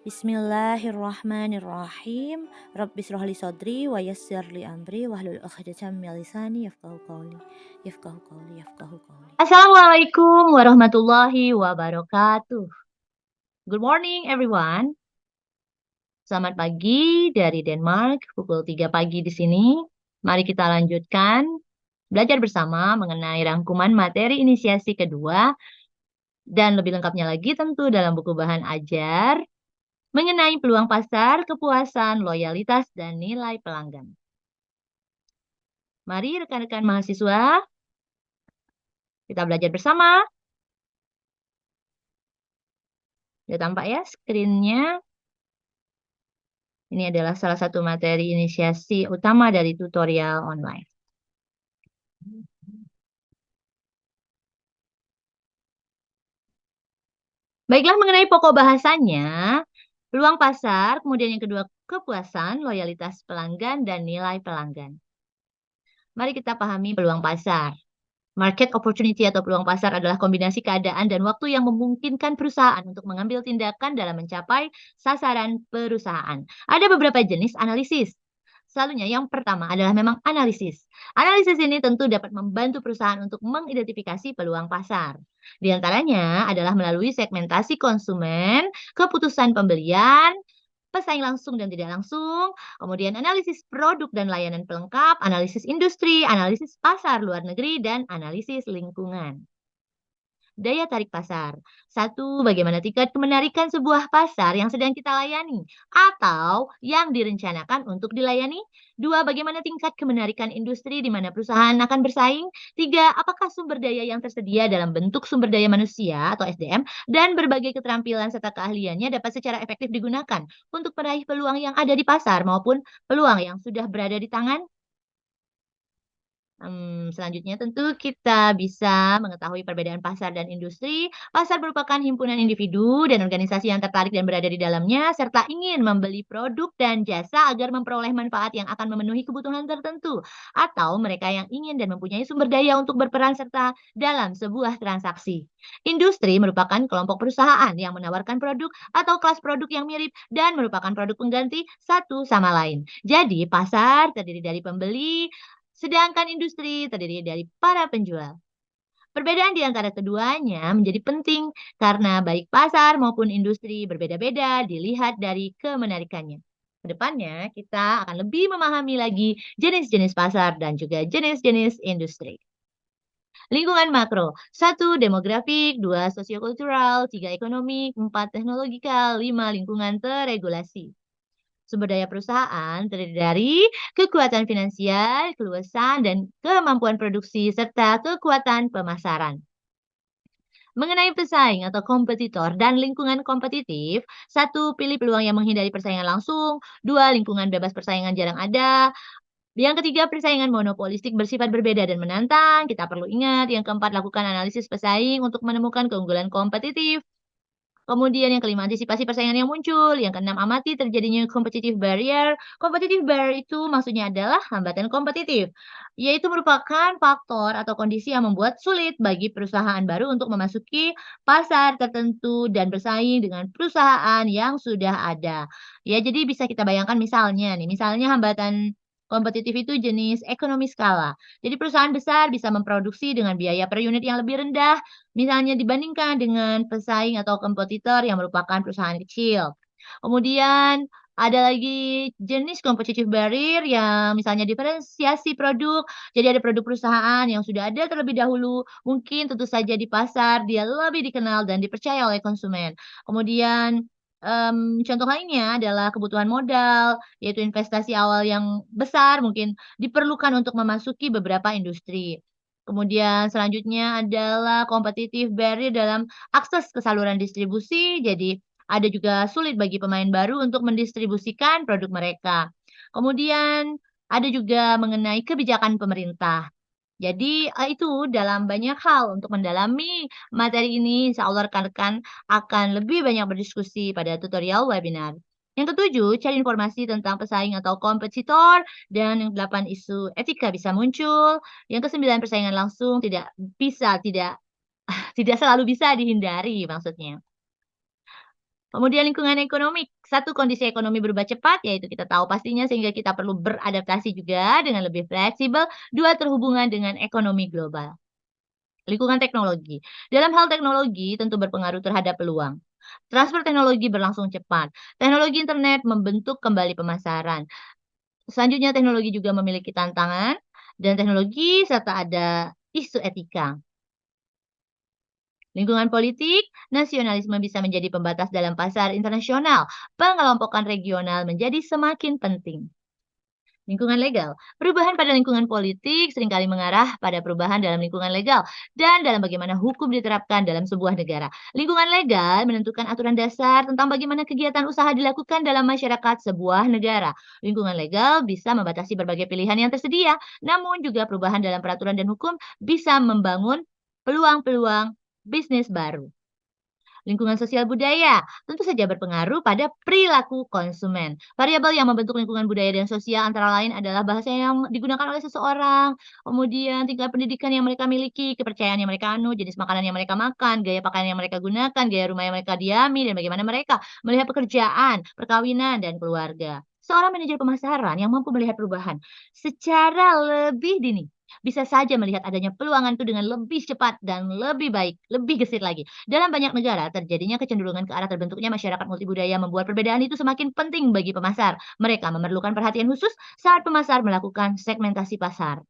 Bismillahirrahmanirrahim. Rabbi shrah li sadri wa yassir li amri wahlul 'uqdatam min lisani yafqahu qawli. Yafqahu qawli, yafqahu qawli. Assalamualaikum warahmatullahi wabarakatuh. Good morning everyone. Selamat pagi dari Denmark, pukul 3 pagi di sini. Mari kita lanjutkan belajar bersama mengenai rangkuman materi inisiasi kedua dan lebih lengkapnya lagi tentu dalam buku bahan ajar mengenai peluang pasar, kepuasan, loyalitas, dan nilai pelanggan. Mari rekan-rekan mahasiswa, kita belajar bersama. Sudah tampak ya screen-nya. Ini adalah salah satu materi inisiasi utama dari tutorial online. Baiklah, mengenai pokok bahasannya, peluang pasar, kemudian yang kedua kepuasan, loyalitas pelanggan, dan nilai pelanggan. Mari kita pahami peluang pasar. Market opportunity atau peluang pasar adalah kombinasi keadaan dan waktu yang memungkinkan perusahaan untuk mengambil tindakan dalam mencapai sasaran perusahaan. Ada beberapa jenis analisis. Selalunya yang pertama adalah memang analisis. Analisis ini tentu dapat membantu perusahaan untuk mengidentifikasi peluang pasar. Di antaranya adalah melalui segmentasi konsumen, keputusan pembelian, pesaing langsung dan tidak langsung, kemudian analisis produk dan layanan pelengkap, analisis industri, analisis pasar luar negeri, dan analisis lingkungan. Daya tarik pasar. 1. Bagaimana tingkat kemenarikan sebuah pasar yang sedang kita layani atau yang direncanakan untuk dilayani. 2. Bagaimana tingkat kemenarikan industri di mana perusahaan akan bersaing. 3. Apakah sumber daya yang tersedia dalam bentuk sumber daya manusia atau SDM dan berbagai keterampilan serta keahliannya dapat secara efektif digunakan untuk meraih peluang yang ada di pasar maupun peluang yang sudah berada di tangan. Selanjutnya tentu kita bisa mengetahui perbedaan pasar dan industri. Pasar merupakan himpunan individu dan organisasi yang tertarik dan berada di dalamnya, serta ingin membeli produk dan jasa agar memperoleh manfaat yang akan memenuhi kebutuhan tertentu. Atau mereka yang ingin dan mempunyai sumber daya untuk berperan serta dalam sebuah transaksi. Industri merupakan kelompok perusahaan yang menawarkan produk atau kelas produk yang mirip dan merupakan produk pengganti satu sama lain. Jadi pasar terdiri dari pembeli, sedangkan industri terdiri dari para penjual. Perbedaan di antara keduanya menjadi penting karena baik pasar maupun industri berbeda-beda dilihat dari kemenarikannya. Kedepannya kita akan lebih memahami lagi jenis-jenis pasar dan juga jenis-jenis industri. Lingkungan makro. 1. Demografik, 2. Sosiokultural, 3. Ekonomi, 4. Teknologikal, 5. Lingkungan teregulasi. Sumber daya perusahaan terdiri dari kekuatan finansial, keluasan, dan kemampuan produksi, serta kekuatan pemasaran. Mengenai pesaing atau kompetitor dan lingkungan kompetitif, 1. Pilih peluang yang menghindari persaingan langsung, 2. Lingkungan bebas persaingan jarang ada, yang ketiga, persaingan monopolistik bersifat berbeda dan menantang. Kita perlu ingat. Yang keempat, lakukan analisis pesaing untuk menemukan keunggulan kompetitif. Kemudian yang kelima, antisipasi persaingan yang muncul. Yang keenam, amati terjadinya competitive barrier. Competitive barrier itu maksudnya adalah hambatan kompetitif, yaitu merupakan faktor atau kondisi yang membuat sulit bagi perusahaan baru untuk memasuki pasar tertentu dan bersaing dengan perusahaan yang sudah ada. Ya, jadi bisa kita bayangkan misalnya hambatan kompetitif itu jenis ekonomi skala. Jadi perusahaan besar bisa memproduksi dengan biaya per unit yang lebih rendah, misalnya dibandingkan dengan pesaing atau kompetitor yang merupakan perusahaan kecil. Kemudian ada lagi jenis competitive barrier yang misalnya diferensiasi produk. Jadi ada produk perusahaan yang sudah ada terlebih dahulu, mungkin tentu saja di pasar dia lebih dikenal dan dipercaya oleh konsumen. Kemudian contoh lainnya adalah kebutuhan modal, yaitu investasi awal yang besar mungkin diperlukan untuk memasuki beberapa industri. Kemudian selanjutnya adalah competitive barrier dalam akses ke saluran distribusi, jadi ada juga sulit bagi pemain baru untuk mendistribusikan produk mereka. Kemudian ada juga mengenai kebijakan pemerintah. Jadi, itu dalam banyak hal untuk mendalami materi ini, insya Allah rekan-rekan akan lebih banyak berdiskusi pada tutorial webinar. Yang ketujuh, cari informasi tentang pesaing atau kompetitor, dan yang delapan, isu etika bisa muncul. Yang kesembilan, persaingan langsung tidak tidak selalu bisa dihindari maksudnya. Kemudian lingkungan ekonomi, satu kondisi ekonomi berubah cepat, yaitu kita tahu pastinya sehingga kita perlu beradaptasi juga dengan lebih fleksibel. Dua, terhubungan dengan ekonomi global. Lingkungan teknologi. Dalam hal teknologi tentu berpengaruh terhadap peluang. Transfer teknologi berlangsung cepat. Teknologi internet membentuk kembali pemasaran. Selanjutnya teknologi juga memiliki tantangan dan teknologi serta ada isu etika. Lingkungan politik, nasionalisme bisa menjadi pembatas dalam pasar internasional. Pengelompokan regional menjadi semakin penting. Lingkungan legal. Perubahan pada lingkungan politik seringkali mengarah pada perubahan dalam lingkungan legal dan dalam bagaimana hukum diterapkan dalam sebuah negara. Lingkungan legal menentukan aturan dasar tentang bagaimana kegiatan usaha dilakukan dalam masyarakat sebuah negara. Lingkungan legal bisa membatasi berbagai pilihan yang tersedia, namun juga perubahan dalam peraturan dan hukum bisa membangun peluang-peluang bisnis baru. Lingkungan sosial budaya tentu saja berpengaruh pada perilaku konsumen. Variabel yang membentuk lingkungan budaya dan sosial antara lain adalah bahasa yang digunakan oleh seseorang, kemudian tingkat pendidikan yang mereka miliki, kepercayaan yang mereka anut, jenis makanan yang mereka makan, gaya pakaian yang mereka gunakan, gaya rumah yang mereka diami, dan bagaimana mereka melihat pekerjaan, perkawinan, dan keluarga. Seorang manajer pemasaran yang mampu melihat perubahan secara lebih dini bisa saja melihat adanya peluangan itu dengan lebih cepat dan lebih baik, lebih gesit lagi. Dalam banyak negara, terjadinya kecenderungan ke arah terbentuknya masyarakat multibudaya membuat perbedaan itu semakin penting bagi pemasar. Mereka memerlukan perhatian khusus saat pemasar melakukan segmentasi pasar.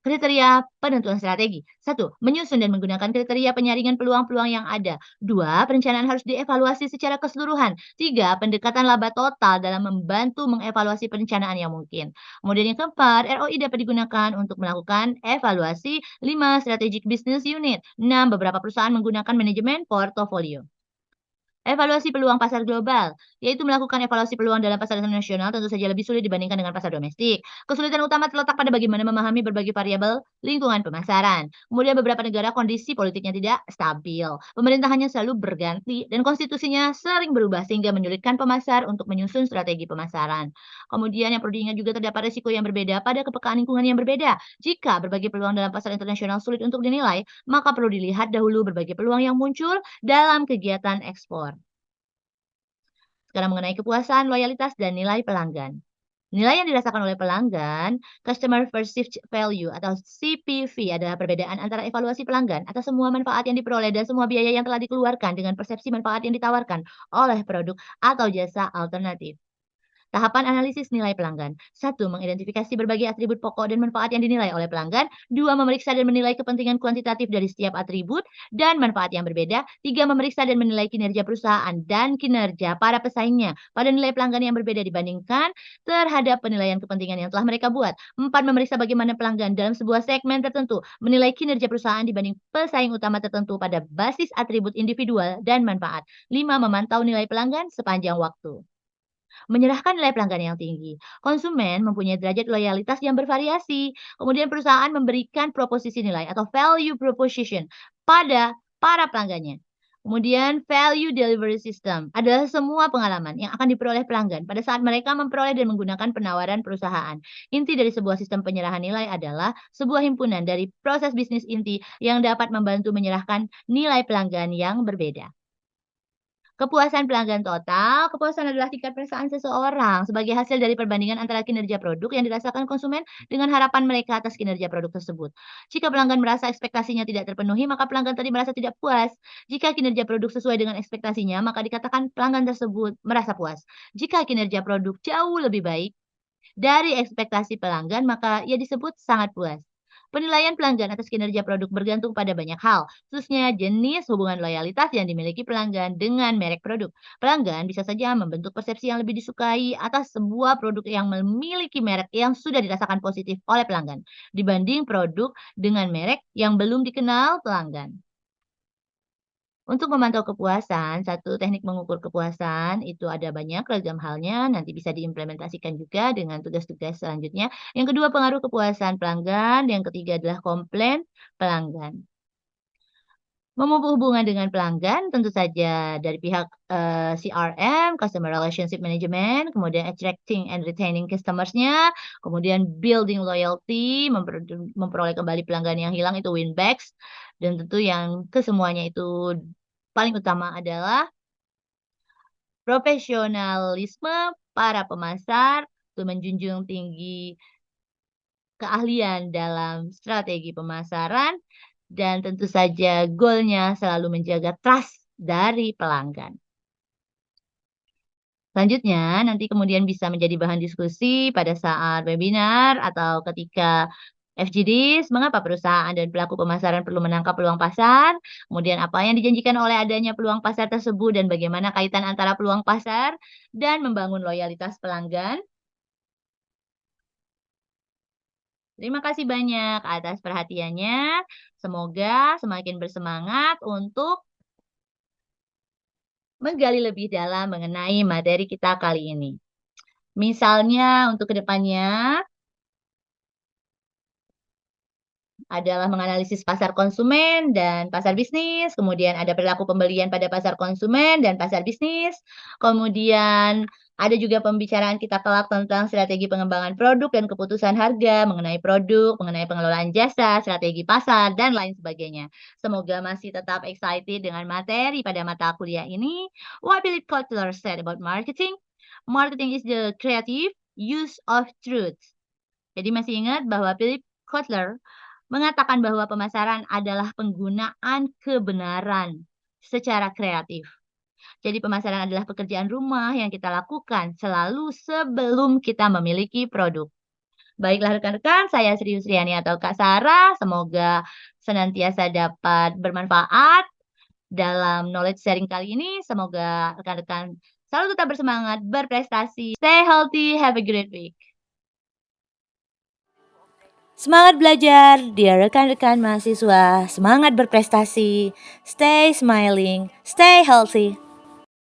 Kriteria penentuan strategi. Satu, menyusun dan menggunakan kriteria penyaringan peluang-peluang yang ada. Dua, perencanaan harus dievaluasi secara keseluruhan. Tiga, pendekatan laba total dalam membantu mengevaluasi perencanaan yang mungkin. Kemudian yang keempat, ROI dapat digunakan untuk melakukan evaluasi. Lima, strategic business unit. Enam, beberapa perusahaan menggunakan manajemen portofolio. Evaluasi peluang pasar global, yaitu melakukan evaluasi peluang dalam pasar internasional tentu saja lebih sulit dibandingkan dengan pasar domestik. Kesulitan utama terletak pada bagaimana memahami berbagai variabel lingkungan pemasaran. Kemudian beberapa negara kondisi politiknya tidak stabil, pemerintahannya selalu berganti, dan konstitusinya sering berubah sehingga menyulitkan pemasar untuk menyusun strategi pemasaran. Kemudian yang perlu diingat juga terdapat risiko yang berbeda pada kepekaan lingkungan yang berbeda. Jika berbagai peluang dalam pasar internasional sulit untuk dinilai, maka perlu dilihat dahulu berbagai peluang yang muncul dalam kegiatan ekspor. Sekarang mengenai kepuasan, loyalitas, dan nilai pelanggan. Nilai yang dirasakan oleh pelanggan, Customer Perceived Value atau CPV adalah perbedaan antara evaluasi pelanggan atas semua manfaat yang diperoleh dan semua biaya yang telah dikeluarkan dengan persepsi manfaat yang ditawarkan oleh produk atau jasa alternatif. Tahapan analisis nilai pelanggan. Satu, mengidentifikasi berbagai atribut pokok dan manfaat yang dinilai oleh pelanggan. Dua, memeriksa dan menilai kepentingan kuantitatif dari setiap atribut dan manfaat yang berbeda. Tiga, memeriksa dan menilai kinerja perusahaan dan kinerja para pesaingnya pada nilai pelanggan yang berbeda dibandingkan terhadap penilaian kepentingan yang telah mereka buat. Empat, memeriksa bagaimana pelanggan dalam sebuah segmen tertentu menilai kinerja perusahaan dibanding pesaing utama tertentu pada basis atribut individual dan manfaat. Lima, memantau nilai pelanggan sepanjang waktu. Menyerahkan nilai pelanggan yang tinggi. Konsumen mempunyai derajat loyalitas yang bervariasi. Kemudian perusahaan memberikan proposisi nilai atau value proposition pada para pelanggannya. Kemudian value delivery system adalah semua pengalaman yang akan diperoleh pelanggan pada saat mereka memperoleh dan menggunakan penawaran perusahaan. Inti dari sebuah sistem penyerahan nilai adalah sebuah himpunan dari proses bisnis inti yang dapat membantu menyerahkan nilai pelanggan yang berbeda. Kepuasan pelanggan total, kepuasan adalah tingkat perasaan seseorang sebagai hasil dari perbandingan antara kinerja produk yang dirasakan konsumen dengan harapan mereka atas kinerja produk tersebut. Jika pelanggan merasa ekspektasinya tidak terpenuhi, maka pelanggan tadi merasa tidak puas. Jika kinerja produk sesuai dengan ekspektasinya, maka dikatakan pelanggan tersebut merasa puas. Jika kinerja produk jauh lebih baik dari ekspektasi pelanggan, maka ia disebut sangat puas. Penilaian pelanggan atas kinerja produk bergantung pada banyak hal, khususnya jenis hubungan loyalitas yang dimiliki pelanggan dengan merek produk. Pelanggan bisa saja membentuk persepsi yang lebih disukai atas sebuah produk yang memiliki merek yang sudah dirasakan positif oleh pelanggan, dibanding produk dengan merek yang belum dikenal pelanggan. Untuk memantau kepuasan, satu teknik mengukur kepuasan itu ada banyak ragam halnya, nanti bisa diimplementasikan juga dengan tugas-tugas selanjutnya. Yang kedua, pengaruh kepuasan pelanggan, yang ketiga adalah komplain pelanggan. Memupuk hubungan dengan pelanggan tentu saja dari pihak CRM, Customer Relationship Management, kemudian attracting and retaining customers-nya, kemudian building loyalty, memperoleh kembali pelanggan yang hilang itu win backs, dan tentu yang kesemuanya itu paling utama adalah profesionalisme para pemasar, untuk menjunjung tinggi keahlian dalam strategi pemasaran, dan tentu saja goalnya selalu menjaga trust dari pelanggan. Selanjutnya, nanti kemudian bisa menjadi bahan diskusi pada saat webinar atau ketika FGDs, mengapa perusahaan dan pelaku pemasaran perlu menangkap peluang pasar, kemudian apa yang dijanjikan oleh adanya peluang pasar tersebut dan bagaimana kaitan antara peluang pasar dan membangun loyalitas pelanggan. Terima kasih banyak atas perhatiannya. Semoga semakin bersemangat untuk menggali lebih dalam mengenai materi kita kali ini. Misalnya untuk kedepannya adalah menganalisis pasar konsumen dan pasar bisnis, kemudian ada perilaku pembelian pada pasar konsumen dan pasar bisnis, kemudian ada juga pembicaraan kita kelak tentang strategi pengembangan produk dan keputusan harga, mengenai produk, mengenai pengelolaan jasa, strategi pasar, dan lain sebagainya. Semoga masih tetap excited dengan materi pada mata kuliah ini. What Philip Kotler said about marketing? Marketing is the creative use of truth. Jadi masih ingat bahwa Philip Kotler mengatakan bahwa pemasaran adalah penggunaan kebenaran secara kreatif. Jadi pemasaran adalah pekerjaan rumah yang kita lakukan selalu sebelum kita memiliki produk. Baiklah rekan-rekan, saya Sri Yusriani atau Kak Sarah. Semoga senantiasa dapat bermanfaat dalam knowledge sharing kali ini. Semoga rekan-rekan selalu tetap bersemangat, berprestasi. Stay healthy, have a great week. Semangat belajar, dear rekan-rekan mahasiswa. Semangat berprestasi. Stay smiling, stay healthy.